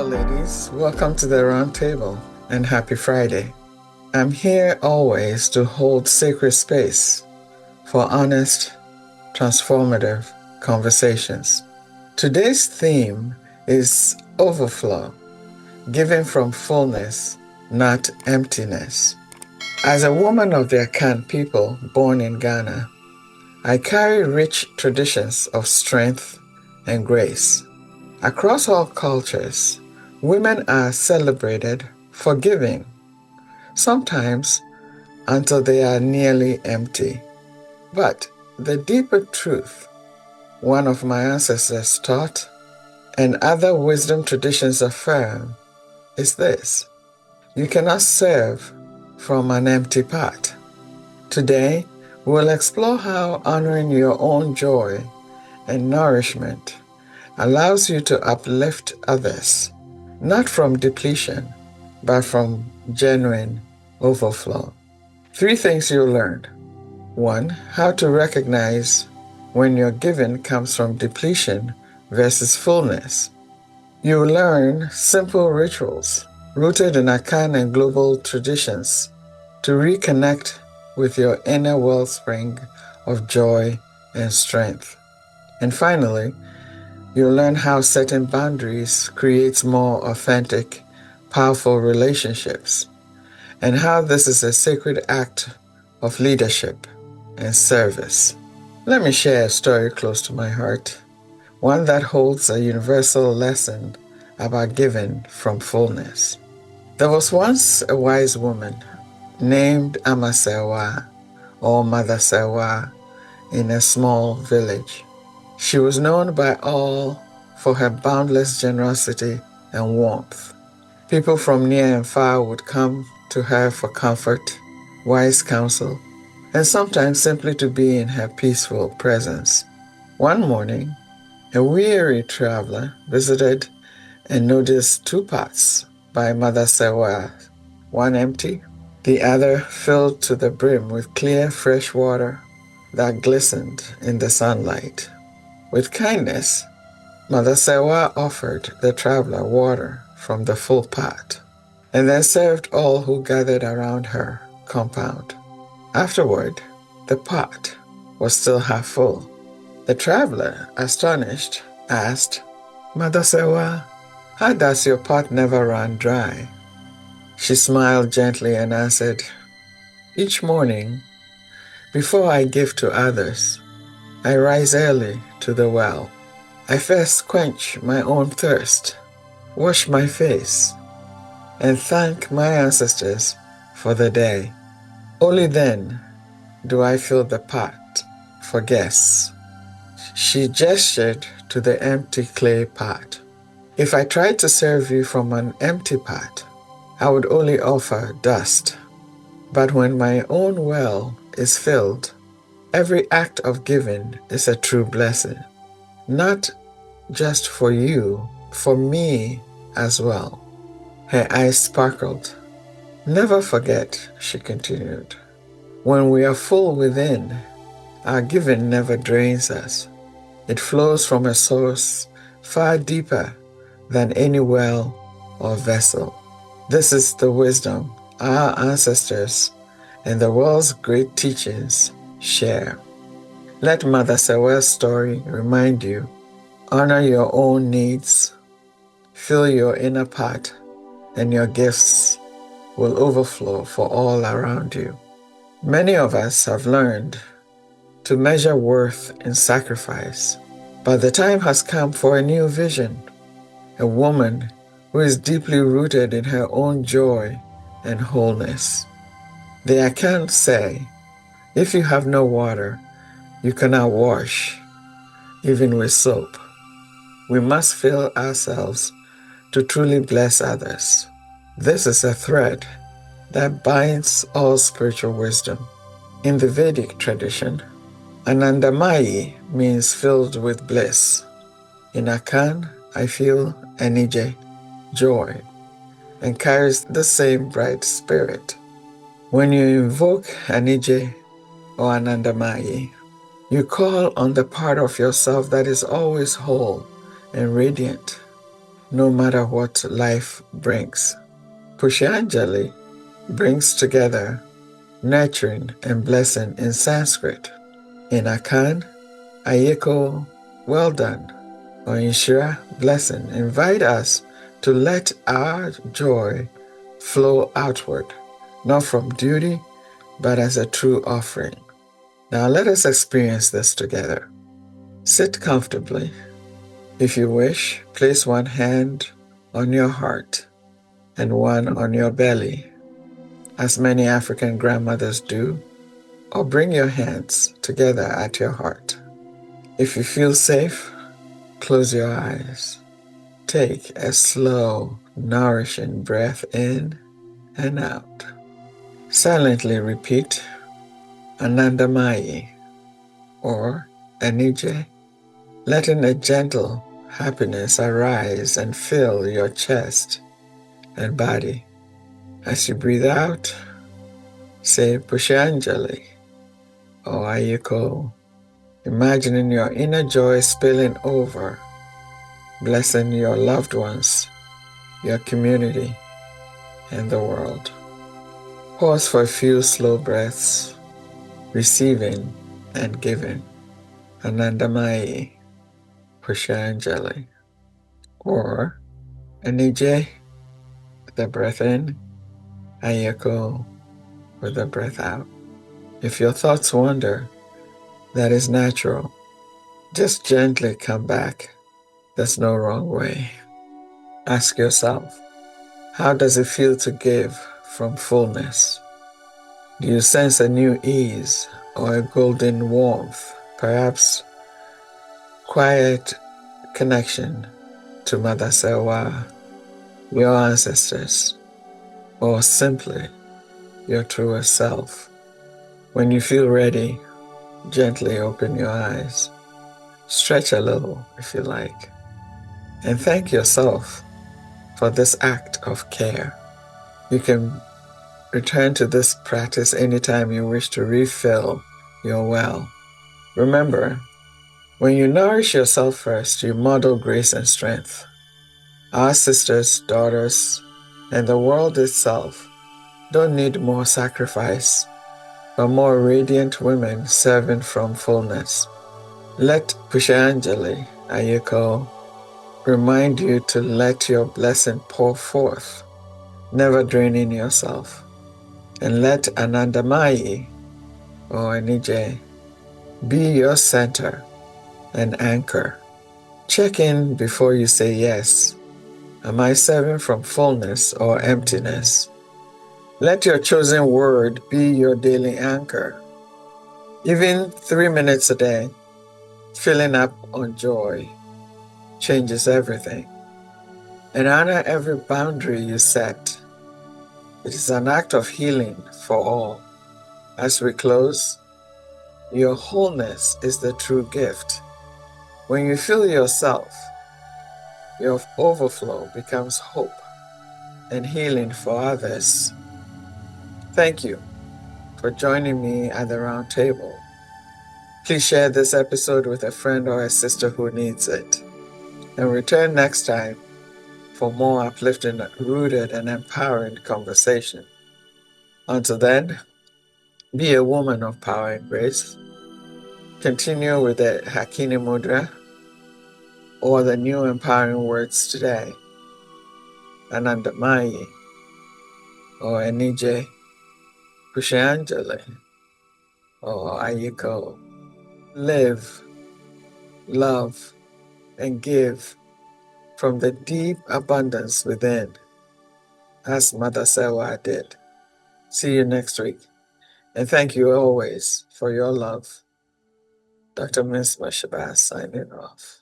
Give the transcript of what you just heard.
ladies. Welcome to the round table and happy Friday. I'm here always to hold sacred space for honest, transformative conversations. Today's theme is Overflow, giving from fullness, not emptiness. As a woman of the Akan people born in Ghana, I carry rich traditions of strength and grace. Across all cultures, women are celebrated for giving, sometimes until they are nearly empty. But the deeper truth, one of my ancestors taught, and other wisdom traditions affirm, is this: you cannot serve from an empty pot. Today, we'll explore how honoring your own joy and nourishment allows you to uplift others, not from depletion, but from genuine overflow. 3 things you'll learn. 1. How to recognize when your giving comes from depletion versus fullness. You'll learn simple rituals rooted in Akan and global traditions to reconnect with your inner wellspring of joy and strength. And finally, you'll learn how setting boundaries creates more authentic, powerful relationships, and how this is a sacred act of leadership and service. Let me share a story close to my heart, one that holds a universal lesson about giving from fullness. There was once a wise woman named Ama Serwaa, or Mother Serwaa, in a small village. She was known by all for her boundless generosity and warmth. People from near and far would come to her for comfort, wise counsel, and sometimes simply to be in her peaceful presence. One morning, a weary traveler visited and noticed 2 pots by Mother Serwaa, one empty, the other filled to the brim with clear, fresh water that glistened in the sunlight. With kindness, Mother Serwaa offered the traveler water from the full pot, and then served all who gathered around her compound. Afterward, the pot was still half full. The traveler, astonished, asked, "Mother Serwaa, how does your pot never run dry?" She smiled gently and answered, "Each morning, before I give to others, I rise early to the well. I first quench my own thirst, wash my face, and thank my ancestors for the day. Only then do I fill the pot for guests." She gestured to the empty clay pot. "If I tried to serve you from an empty pot, I would only offer dust. But when my own well is filled, every act of giving is a true blessing. Not just for you, for me as well." Her eyes sparkled. "Never forget," she continued, "when we are full within, our giving never drains us. It flows from a source far deeper than any well or vessel. This is the wisdom our ancestors and the world's great teachings share." Let Mother Serwaa's story remind you: honor your own needs, fill your inner pot, and your gifts will overflow for all around you. Many of us have learned to measure worth in sacrifice, but the time has come for a new vision, a woman who is deeply rooted in her own joy and wholeness. The Akan say, if you have no water, you cannot wash, even with soap. We must fill ourselves to truly bless others. This is a thread that binds all spiritual wisdom. In the Vedic tradition, Anandamayi means filled with bliss. In Akan, I feel Anije, joy, and carries the same bright spirit. When you invoke Anije or Anandamayi, you call on the part of yourself that is always whole and radiant. no matter what life brings. Pushanjali brings together nurturing and blessing in Sanskrit. In Akan, Ayeko, well done, or Inshira, blessing, invite us to let our joy flow outward, not from duty, but as a true offering. Now let us experience this together. Sit comfortably. If you wish, place one hand on your heart and one on your belly, as many African grandmothers do, or bring your hands together at your heart. If you feel safe, close your eyes. Take a slow, nourishing breath in and out. Silently repeat Anandamayi or Anije, letting a gentle happiness arise and fill your chest and body. As you breathe out, say Pushanjali or Ayeko, imagining your inner joy spilling over, blessing your loved ones, your community, and the world. Pause for a few slow breaths, receiving and giving. Anandamayi, Pushanjali, or Anije, the breath in, Ayeko, with the breath out. If your thoughts wander, that is natural. Just gently come back. There's no wrong way. Ask yourself, how does it feel to give from fullness? Do you sense a new ease or a golden warmth, perhaps quiet connection to Mother Serwaa, your ancestors, or simply your truest self? When you feel ready, gently open your eyes. Stretch a little if you like. And thank yourself for this act of care. You can return to this practice anytime you wish to refill your well. Remember, when you nourish yourself first, you model grace and strength. Our sisters, daughters, and the world itself don't need more sacrifice, but more radiant women serving from fullness. Let Pushanjali Ayeko remind you to let your blessing pour forth, never draining yourself. And let Anandamayi or Anije be your center and anchor. Check in before you say yes. Am I serving from fullness or emptiness? Let your chosen word be your daily anchor. Even 3 minutes a day, filling up on joy, changes everything. And honor every boundary you set. It is an act of healing for all. As we close, your wholeness is the true gift. When you feel yourself, your overflow becomes hope and healing for others. Thank you for joining me at the round table. Please share this episode with a friend or a sister who needs it. And return next time for more uplifting, rooted, and empowering conversation. Until then, be a woman of power and grace. Continue with the Hakini Mudra or the new empowering words today. Anandamayi or Anije, Pushanjali or Ayeko. Live, love, and give from the deep abundance within, as Mother Serwaa did. See you next week. And thank you always for your love. Dr. Mensimah signing off.